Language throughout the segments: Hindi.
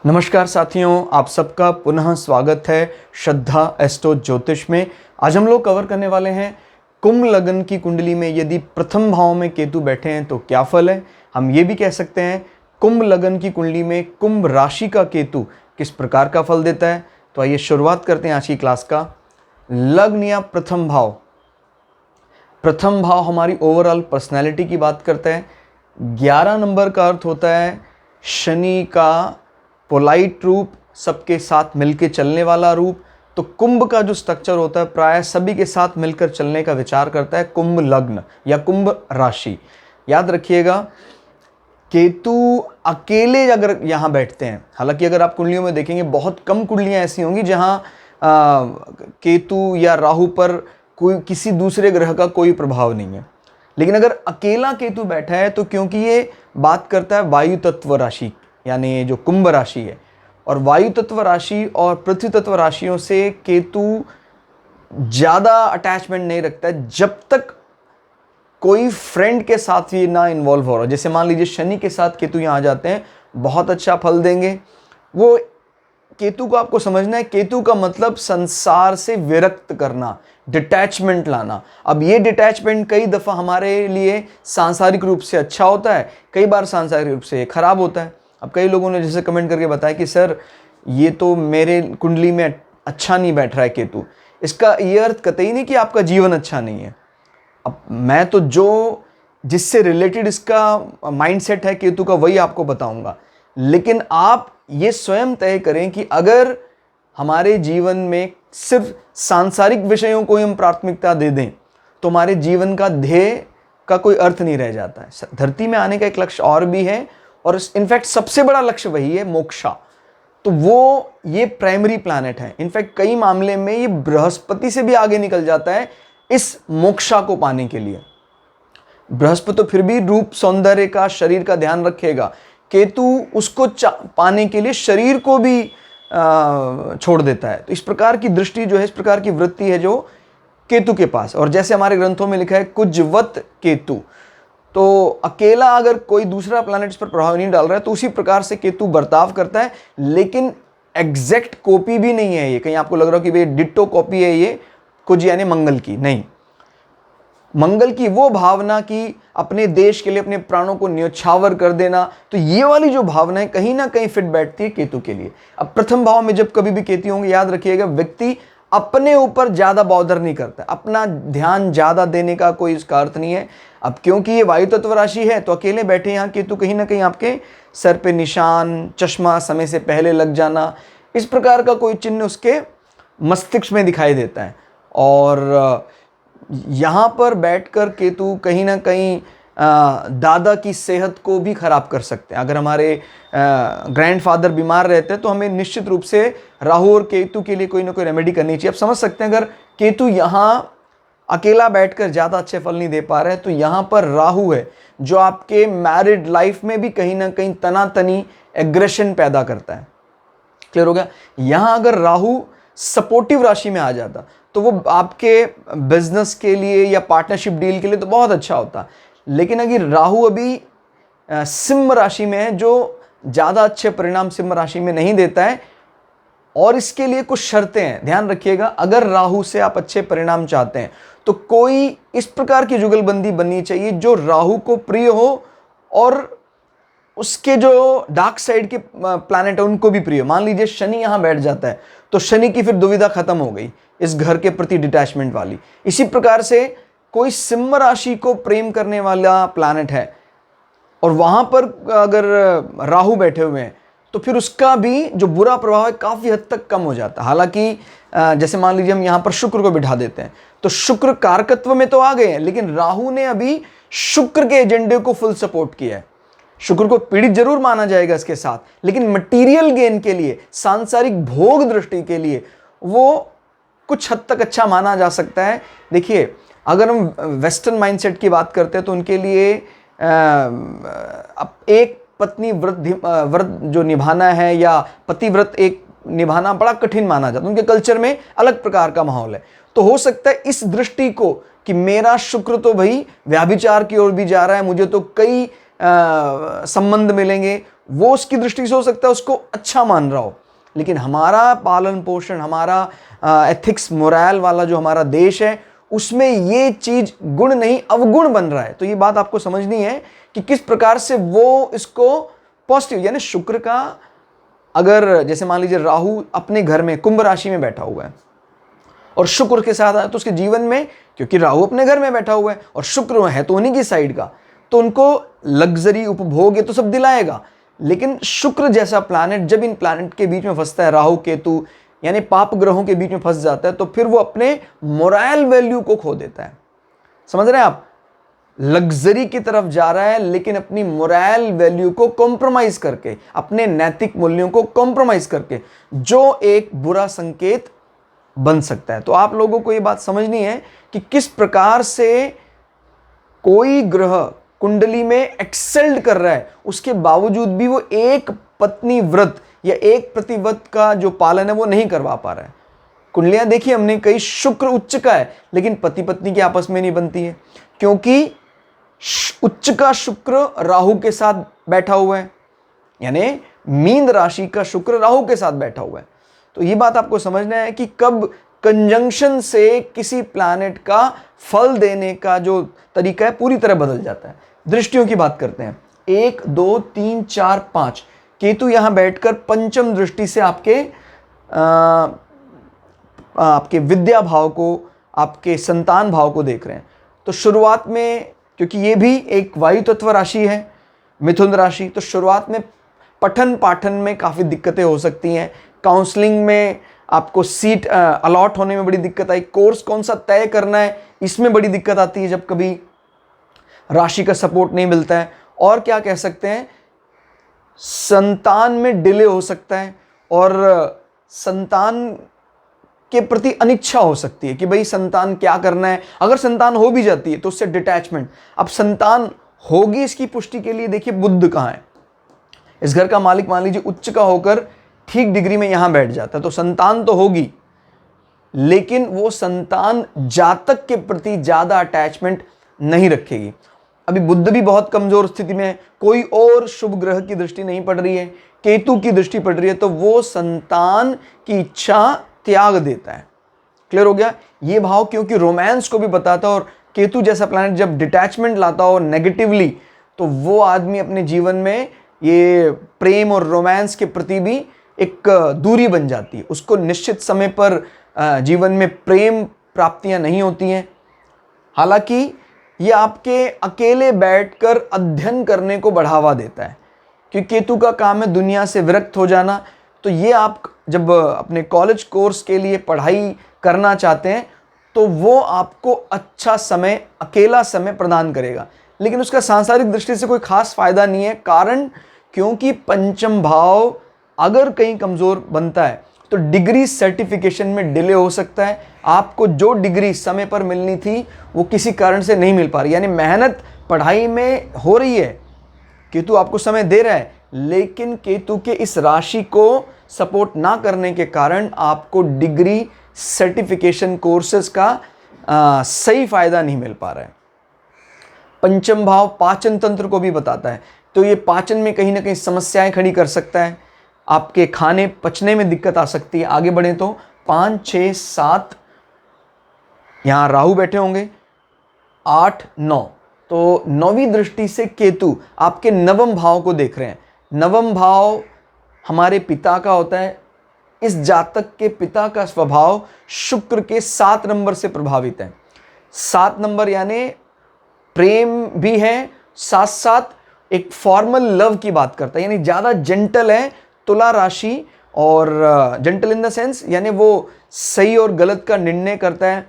नमस्कार साथियों, आप सबका पुनः स्वागत है श्रद्धा एस्ट्रो ज्योतिष में। आज हम लोग कवर करने वाले हैं कुंभ लग्न की कुंडली में यदि प्रथम भाव में केतु बैठे हैं तो क्या फल है। हम ये भी कह सकते हैं कुंभ लग्न की कुंडली में कुंभ राशि का केतु किस प्रकार का फल देता है। तो आइए शुरुआत करते हैं आज की क्लास का। लग्न या प्रथम भाव, प्रथम भाव हमारी ओवरऑल पर्सनैलिटी की बात करता है। 11 नंबर का अर्थ होता है शनि का पोलाइट रूप, सबके साथ मिलके चलने वाला रूप। तो कुंभ का जो स्ट्रक्चर होता है प्राय सभी के साथ मिलकर चलने का विचार करता है कुंभ लग्न या कुंभ राशि। याद रखिएगा, केतु अकेले अगर यहाँ बैठते हैं, हालांकि अगर आप कुंडलियों में देखेंगे बहुत कम कुंडलियाँ ऐसी होंगी जहाँ केतु या राहु पर कोई किसी दूसरे ग्रह का कोई प्रभाव नहीं है, लेकिन अगर अकेला केतु बैठा है तो क्योंकि ये बात करता है वायु तत्व राशि यानी जो कुंभ राशि है, और वायु तत्व राशि और पृथ्वी तत्व राशियों से केतु ज़्यादा अटैचमेंट नहीं रखता है जब तक कोई फ्रेंड के साथ ही ना इन्वॉल्व हो रहा। जैसे मान लीजिए शनि के साथ केतु यहाँ आ जाते हैं, बहुत अच्छा फल देंगे। वो केतु को आपको समझना है, केतु का मतलब संसार से विरक्त करना, डिटैचमेंट लाना। अब ये डिटैचमेंट कई दफ़ा हमारे लिए सांसारिक रूप से अच्छा होता है, कई बार सांसारिक रूप से खराब होता है। अब कई लोगों ने जैसे कमेंट करके बताया कि सर ये तो मेरे कुंडली में अच्छा नहीं बैठ रहा है केतु। इसका ये अर्थ कतई नहीं कि आपका जीवन अच्छा नहीं है। अब मैं तो जो जिससे रिलेटेड इसका माइंडसेट है केतु का वही आपको बताऊंगा, लेकिन आप ये स्वयं तय करें कि अगर हमारे जीवन में सिर्फ सांसारिक विषयों को हम प्राथमिकता दे दें तो हमारे जीवन का ध्येय का कोई अर्थ नहीं रह जाता है। धरती में आने का एक लक्ष्य और भी है, और इनफैक्ट सबसे बड़ा लक्ष्य वही है, मोक्षा। तो वो ये प्राइमरी प्लैनेट है। इनफैक्ट कई मामले में ये बृहस्पति से भी आगे निकल जाता है इस मोक्षा को पाने के लिए। बृहस्पति तो फिर भी रूप सौंदर्य का, शरीर का ध्यान रखेगा, केतु उसको पाने के लिए शरीर को भी छोड़ देता है। तो इस प्रकार की दृष्टि जो है, इस प्रकार की वृत्ति है जो केतु के पास। और जैसे हमारे ग्रंथों में लिखा है कुजवत केतु, तो अकेला अगर कोई दूसरा प्लैनेट इस पर प्रभाव नहीं डाल रहा है तो उसी प्रकार से केतु बर्ताव करता है, लेकिन एग्जैक्ट कॉपी भी नहीं है ये। कहीं आपको लग रहा हो कि भाई डिट्टो कॉपी है ये कुछ यानी मंगल की, नहीं। मंगल की वो भावना की अपने देश के लिए अपने प्राणों को न्योछावर कर देना, तो ये वाली जो भावना है कहीं ना कहीं फिट बैठती है केतु के लिए। अब प्रथम भाव में जब कभी भी केतु होंगे, याद रखिएगा व्यक्ति अपने ऊपर ज्यादा बॉदर नहीं करता, अपना ध्यान ज्यादा देने का कोई इसका अर्थ नहीं है। अब क्योंकि ये वायु तत्व राशि है तो अकेले बैठे यहाँ केतु कहीं ना कहीं आपके सर पे निशान, चश्मा समय से पहले लग जाना, इस प्रकार का कोई चिन्ह उसके मस्तिष्क में दिखाई देता है। और यहाँ पर बैठकर केतु कहीं ना कहीं दादा की सेहत को भी खराब कर सकते हैं। अगर हमारे ग्रैंडफादर बीमार रहते हैं तो हमें निश्चित रूप से राहु और केतु के लिए कोई ना कोई रेमेडी करनी चाहिए। आप समझ सकते हैं, अगर केतु यहाँ अकेला बैठकर ज़्यादा अच्छे फल नहीं दे पा रहे हैं तो यहाँ पर राहु है जो आपके मैरिड लाइफ में भी कहीं ना कहीं तनातनी, एग्रेशन पैदा करता है। क्लियर हो गया। यहाँ अगर राहु सपोर्टिव राशि में आ जाता तो वो आपके बिजनेस के लिए या पार्टनरशिप डील के लिए तो बहुत अच्छा होता, लेकिन अगर राहु अभी सिंह राशि में है जो ज़्यादा अच्छे परिणाम सिंह राशि में नहीं देता है, और इसके लिए कुछ शर्तें हैं, ध्यान रखिएगा। अगर राहु से आप अच्छे परिणाम चाहते हैं तो कोई इस प्रकार की जुगलबंदी बननी चाहिए जो राहु को प्रिय हो और उसके जो डार्क साइड के प्लैनेट है उनको भी प्रिय। मान लीजिए शनि यहाँ बैठ जाता है तो शनि की फिर दुविधा खत्म हो गई इस घर के प्रति डिटैचमेंट वाली। इसी प्रकार से कोई सिंह राशि को प्रेम करने वाला प्लैनेट है और वहां पर अगर राहु बैठे हुए हैं तो फिर उसका भी जो बुरा प्रभाव है काफी हद तक कम हो जाता है। हालांकि जैसे मान लीजिए हम यहाँ पर शुक्र को बिठा देते हैं तो शुक्र कारकत्व में तो आ गए हैं, लेकिन राहु ने अभी शुक्र के एजेंडे को फुल सपोर्ट किया है। शुक्र को पीड़ित जरूर माना जाएगा इसके साथ, लेकिन मटीरियल गेन के लिए, सांसारिक भोग दृष्टि के लिए वो कुछ हद तक अच्छा माना जा सकता है। देखिए, अगर हम वेस्टर्न माइंडसेट की बात करते हैं तो उनके लिए अब एक पत्नी व्रत जो निभाना है या पतिव्रत एक निभाना बड़ा कठिन माना जाता है। उनके कल्चर में अलग प्रकार का माहौल है। तो हो सकता है इस दृष्टि को कि मेरा शुक्र तो भाई व्याभिचार की ओर भी जा रहा है, मुझे तो कई संबंध मिलेंगे, वो उसकी दृष्टि से हो सकता है उसको अच्छा मान रहा हो, लेकिन हमारा पालन पोषण, हमारा एथिक्स मोरल वाला जो हमारा देश है, उसमें ये चीज गुण नहीं अवगुण बन रहा है। तो ये बात आपको समझनी है कि किस प्रकार से वो इसको पॉजिटिव, यानी शुक्र का, अगर जैसे मान लीजिए राहु अपने घर में कुंभ राशि में बैठा हुआ है और शुक्र के साथ आया, तो उसके जीवन में, क्योंकि राहु अपने घर में बैठा हुआ है और शुक्र है तो उन्हीं की साइड का, तो उनको लग्जरी, उपभोग ये तो सब दिलाएगा। लेकिन शुक्र जैसा प्लैनेट जब इन प्लैनेट के बीच में फंसता है, राहु केतु यानी पाप ग्रहों के बीच में फंस जाता है, तो फिर वो अपने मोरल वैल्यू को खो देता है। समझ रहे हैं आप? लग्जरी की तरफ जा रहा है लेकिन अपनी मोरल वैल्यू को कॉम्प्रोमाइज करके, अपने नैतिक मूल्यों को कॉम्प्रोमाइज करके, जो एक बुरा संकेत बन सकता है। तो आप लोगों को ये बात समझनी है कि किस प्रकार से कोई ग्रह कुंडली में एक्सेल्ड कर रहा है, उसके बावजूद भी वो एक पत्नी व्रत या एक प्रतिव्रत का जो पालन है वो नहीं करवा पा रहा है। कुंडलियां देखी हमने, कई शुक्र उच्च का है लेकिन पति पत्नी की आपस में नहीं बनती है, क्योंकि उच्च का शुक्र राहु के साथ बैठा हुआ है, यानी मीन राशि का शुक्र राहु के साथ बैठा हुआ है। तो ये बात आपको समझना है कि कब कंजंक्शन से किसी प्लैनेट का फल देने का जो तरीका है पूरी तरह बदल जाता है। दृष्टियों की बात करते हैं, 1 2 3 4 5 केतु यहां बैठकर पंचम दृष्टि से आपके विद्या भाव को, आपके संतान भाव को देख रहे हैं। तो शुरुआत में, क्योंकि ये भी एक वायु तत्व राशि है, मिथुन राशि, तो शुरुआत में पठन पाठन में काफ़ी दिक्कतें हो सकती हैं। काउंसलिंग में आपको सीट अलॉट होने में बड़ी दिक्कत आई, कोर्स कौन सा तय करना है इसमें बड़ी दिक्कत आती है जब कभी राशि का सपोर्ट नहीं मिलता है। और क्या कह सकते हैं, संतान में डिले हो सकता है और संतान के प्रति अनिच्छा हो सकती है कि भाई संतान क्या करना है। अगर संतान हो भी जाती है तो उससे डिटैचमेंट। अब संतान होगी इसकी पुष्टि के लिए देखिए बुध कहाँ है, इस घर का मालिक मान लीजिए उच्च का होकर ठीक डिग्री में यहां बैठ जाता है, तो संतान तो होगी लेकिन वो संतान जातक के प्रति ज्यादा अटैचमेंट नहीं रखेगी। अभी बुध भी बहुत कमजोर स्थिति में है, कोई और शुभ ग्रह की दृष्टि नहीं पड़ रही है, केतु की दृष्टि पड़ रही है, तो वो संतान की इच्छा त्याग देता है। क्लियर हो गया? ये भाव क्योंकि रोमांस को भी बताता है, और केतु जैसा प्लैनेट जब डिटैचमेंट लाता हो नेगेटिवली, तो वो आदमी अपने जीवन में ये प्रेम और रोमांस के प्रति भी एक दूरी बन जाती है। उसको निश्चित समय पर जीवन में प्रेम प्राप्तियां नहीं होती हैं। हालांकि ये आपके अकेले बैठकर अध्ययन करने को बढ़ावा देता है, क्योंकि केतु का काम है दुनिया से विरक्त हो जाना। तो ये आप जब अपने कॉलेज कोर्स के लिए पढ़ाई करना चाहते हैं तो वो आपको अच्छा समय, अकेला समय प्रदान करेगा, लेकिन उसका सांसारिक दृष्टि से कोई खास फायदा नहीं है। कारण क्योंकि पंचम भाव अगर कहीं कमजोर बनता है तो डिग्री सर्टिफिकेशन में डिले हो सकता है। आपको जो डिग्री समय पर मिलनी थी वो किसी कारण से नहीं मिल पा रही, यानी मेहनत पढ़ाई में हो रही है, केतु आपको समय दे रहा है, लेकिन केतु के इस राशि को सपोर्ट ना करने के कारण आपको डिग्री सर्टिफिकेशन कोर्सेज का सही फायदा नहीं मिल पा रहा है। पंचम भाव पाचन तंत्र को भी बताता है, तो ये पाचन में कहीं ना कहीं समस्याएं खड़ी कर सकता है, आपके खाने पचने में दिक्कत आ सकती है। आगे बढ़े तो 5 6 7 यहां राहु बैठे होंगे, 8 9, तो नौवीं दृष्टि से केतु आपके नवम भाव को देख रहे हैं। नवम भाव हमारे पिता का होता है। इस जातक के पिता का स्वभाव शुक्र के 7 नंबर से प्रभावित है। 7 नंबर यानी प्रेम भी है, साथ साथ एक फॉर्मल लव की बात करता है, यानी ज्यादा जेंटल है तुला राशि। और जेंटल इन द सेंस यानी वो सही और गलत का निर्णय करता है,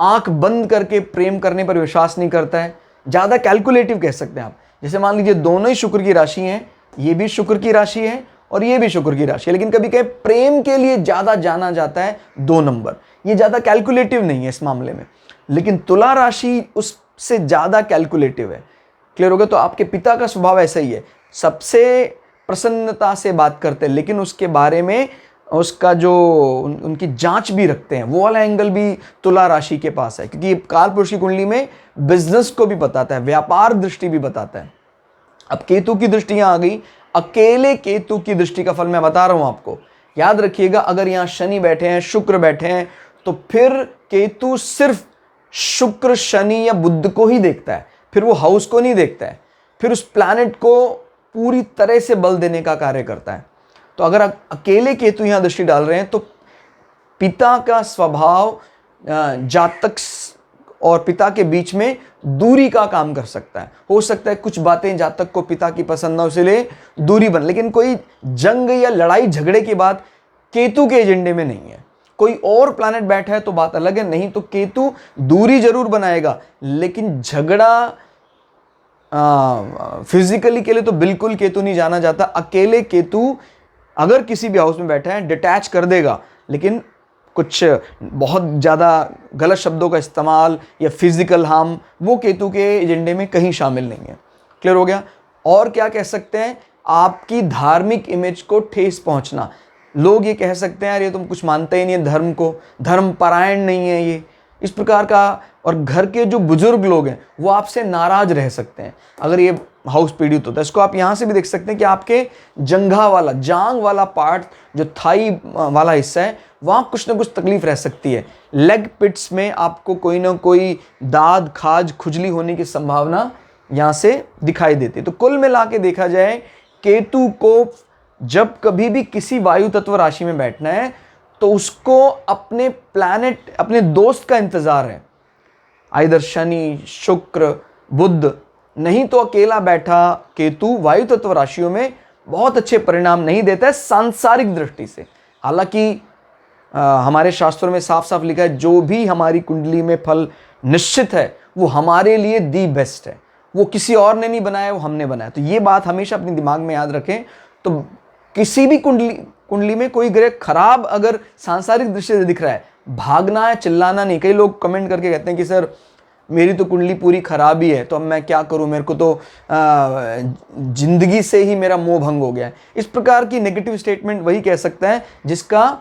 आंख बंद करके प्रेम करने पर विश्वास नहीं करता है, ज्यादा कैलकुलेटिव कह सकते हैं आप। जैसे मान लीजिए दोनों ही शुक्र की राशि हैं, ये भी शुक्र की राशि है और ये भी शुक्र की राशि है, लेकिन कभी कभी प्रेम के लिए ज्यादा जाना जाता है 2 नंबर, ये ज्यादा कैलकुलेटिव नहीं है इस मामले में, लेकिन तुला राशि उससे ज्यादा कैलकुलेटिव है। क्लियर हो गया? तो आपके पिता का स्वभाव ऐसा ही है, सबसे प्रसन्नता से बात करते हैं, लेकिन उसके बारे में उसका जो उनकी जांच भी रखते हैं, वो वाला एंगल भी तुला राशि के पास है, क्योंकि कालपुरुष की कुंडली में बिजनेस को भी बताता है, व्यापार दृष्टि भी बताता है। अब केतु की दृष्टि यहां आ गई, अकेले केतु की दृष्टि का फल मैं बता रहा हूं आपको। याद रखिएगा, अगर यहां शनि बैठे हैं, शुक्र बैठे हैं, तो फिर केतु सिर्फ शुक्र, शनि या बुध को ही देखता है, फिर वो हाउस को नहीं देखता है, फिर उस प्लैनेट को पूरी तरह से बल देने का कार्य करता है। तो अगर अकेले केतु यहां दृष्टि डाल रहे हैं तो पिता का स्वभाव जातक और पिता के बीच में दूरी का काम कर सकता है। हो सकता है कुछ बातें जातक को पिता की पसंद ना हो, इसलिए दूरी बन, लेकिन कोई जंग या लड़ाई झगड़े की बात केतु के एजेंडे में नहीं है। कोई और प्लैनेट बैठा है तो बात अलग है, नहीं तो केतु दूरी जरूर बनाएगा, लेकिन झगड़ा फिजिकली के लिए तो बिल्कुल केतु नहीं जाना जाता। अकेले केतु अगर किसी भी हाउस में बैठा है डिटैच कर देगा, लेकिन कुछ बहुत ज़्यादा गलत शब्दों का इस्तेमाल या फिजिकल हार्म वो केतु के एजेंडे में कहीं शामिल नहीं है। क्लियर हो गया? और क्या कह सकते हैं, आपकी धार्मिक इमेज को ठेस पहुंचना। लोग ये कह सकते हैं यार ये तुम कुछ मानते ही नहीं है धर्म को, धर्म परायण नहीं है ये, इस प्रकार का। और घर के जो बुजुर्ग लोग हैं वो आपसे नाराज रह सकते हैं अगर ये हाउस पीड़ित होता है। इसको आप यहाँ से भी देख सकते हैं कि आपके जंघा वाला, जांग वाला पार्ट, जो थाई वाला हिस्सा है, वहाँ कुछ ना कुछ तकलीफ रह सकती है। लेग पिट्स में आपको कोई ना कोई दाद, खाज, खुजली होने की संभावना यहाँ से दिखाई देती है। तो कुल मिला के देखा जाए, केतु को जब कभी भी किसी वायु तत्व राशि में बैठना है तो उसको अपने प्लैनेट, अपने दोस्त का इंतजार है, आइदर शनि, शुक्र, बुध। नहीं तो अकेला बैठा केतु वायु तत्व राशियों में बहुत अच्छे परिणाम नहीं देता है सांसारिक दृष्टि से। हालांकि हमारे शास्त्रों में साफ साफ लिखा है, जो भी हमारी कुंडली में फल निश्चित है वो हमारे लिए दी बेस्ट है, वो किसी और ने नहीं बनाया, वो हमने बनाया। तो ये बात हमेशा अपने दिमाग में याद रखें। तो किसी भी कुंडली में कोई ग्रह खराब अगर सांसारिक दृष्टि से दिख रहा है, भागना है, चिल्लाना नहीं। कई लोग कमेंट करके कहते हैं कि सर मेरी तो कुंडली पूरी खराब ही है, तो अब मैं क्या करूं, मेरे को तो जिंदगी से ही मेरा मोह भंग हो गया है। इस प्रकार की नेगेटिव स्टेटमेंट वही कह सकता है जिसका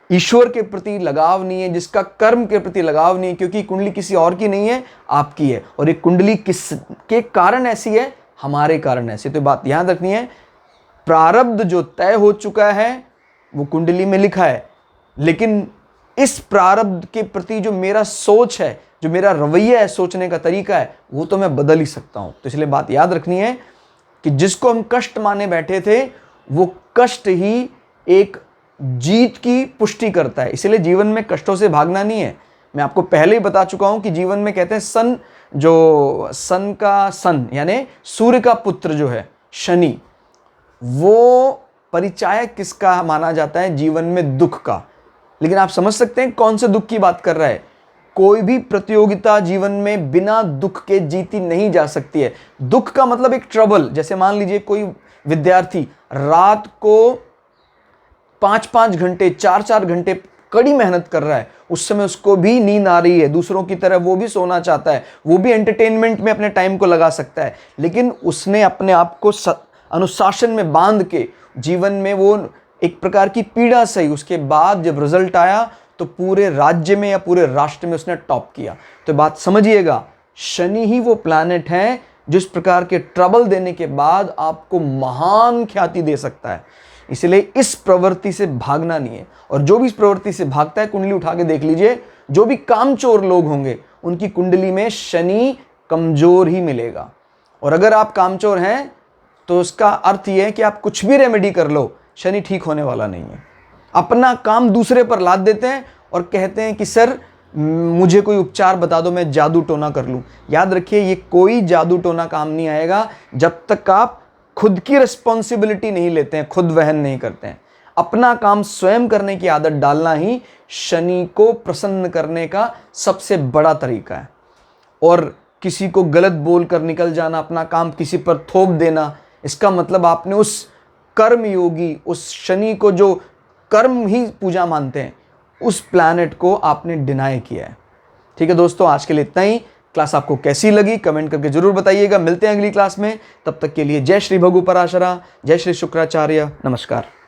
ईश्वर के प्रति लगाव नहीं है, जिसका कर्म के प्रति लगाव नहीं है, क्योंकि कुंडली किसी और की नहीं है, आपकी है। और एक कुंडली किसके कारण ऐसी है, हमारे कारण ऐसी। तो बात याद रखनी है, प्रारब्ध जो तय हो चुका है वो कुंडली में लिखा है, लेकिन इस प्रारब्ध के प्रति जो मेरा सोच है, जो मेरा रवैया है, सोचने का तरीका है, वो तो मैं बदल ही सकता हूं। तो इसलिए बात याद रखनी है कि जिसको हम कष्ट माने बैठे थे वो कष्ट ही एक जीत की पुष्टि करता है। इसलिए जीवन में कष्टों से भागना नहीं है। मैं आपको पहले ही बता चुका हूं कि जीवन में कहते हैं सन, जो सन का सन यानी सूर्य का पुत्र जो है शनि, वो परिचायक किसका माना जाता है, जीवन में दुख का। लेकिन आप समझ सकते हैं कौन से दुख की बात कर रहा है। कोई भी प्रतियोगिता जीवन में बिना दुख के जीती नहीं जा सकती है। दुख का मतलब एक ट्रबल। जैसे मान लीजिए कोई विद्यार्थी रात को 5-5 घंटे, 4-4 घंटे कड़ी मेहनत कर रहा है, उस समय उसको भी नींद आ रही है, दूसरों की तरह वो भी सोना चाहता है, वो भी एंटरटेनमेंट में अपने टाइम को लगा सकता है, लेकिन उसने अपने आप को अनुशासन में बांध के जीवन में वो एक प्रकार की पीड़ा सही, उसके बाद जब रिजल्ट आया तो पूरे राज्य में या पूरे राष्ट्र में उसने टॉप किया। तो बात समझिएगा, शनि ही वो प्लैनेट है जिस प्रकार के ट्रबल देने के बाद आपको महान ख्याति दे सकता है। इसलिए इस प्रवृत्ति से भागना नहीं है। और जो भी इस प्रवृत्ति से भागता है, कुंडली उठा के देख लीजिए, जो भी कामचोर लोग होंगे उनकी कुंडली में शनि कमजोर ही मिलेगा। और अगर आप कामचोर हैं तो उसका अर्थ यह है कि आप कुछ भी रेमेडी कर लो, शनि ठीक होने वाला नहीं है। अपना काम दूसरे पर लाद देते हैं और कहते हैं कि सर मुझे कोई उपचार बता दो, मैं जादू टोना कर लूं। याद रखिए, ये कोई जादू टोना काम नहीं आएगा जब तक आप खुद की रिस्पॉन्सिबिलिटी नहीं लेते हैं, खुद वहन नहीं करते हैं। अपना काम स्वयं करने की आदत डालना ही शनि को प्रसन्न करने का सबसे बड़ा तरीका है। और किसी को गलत बोल कर निकल जाना, अपना काम किसी पर थोप देना, इसका मतलब आपने उस कर्म योगी, उस शनि को जो कर्म ही पूजा मानते हैं, उस प्लैनेट को आपने डिनाई किया है। ठीक है दोस्तों, आज के लिए इतना ही। क्लास आपको कैसी लगी कमेंट करके जरूर बताइएगा। मिलते हैं अगली क्लास में, तब तक के लिए जय श्री भगु पराशरा, जय श्री शुक्राचार्य, नमस्कार।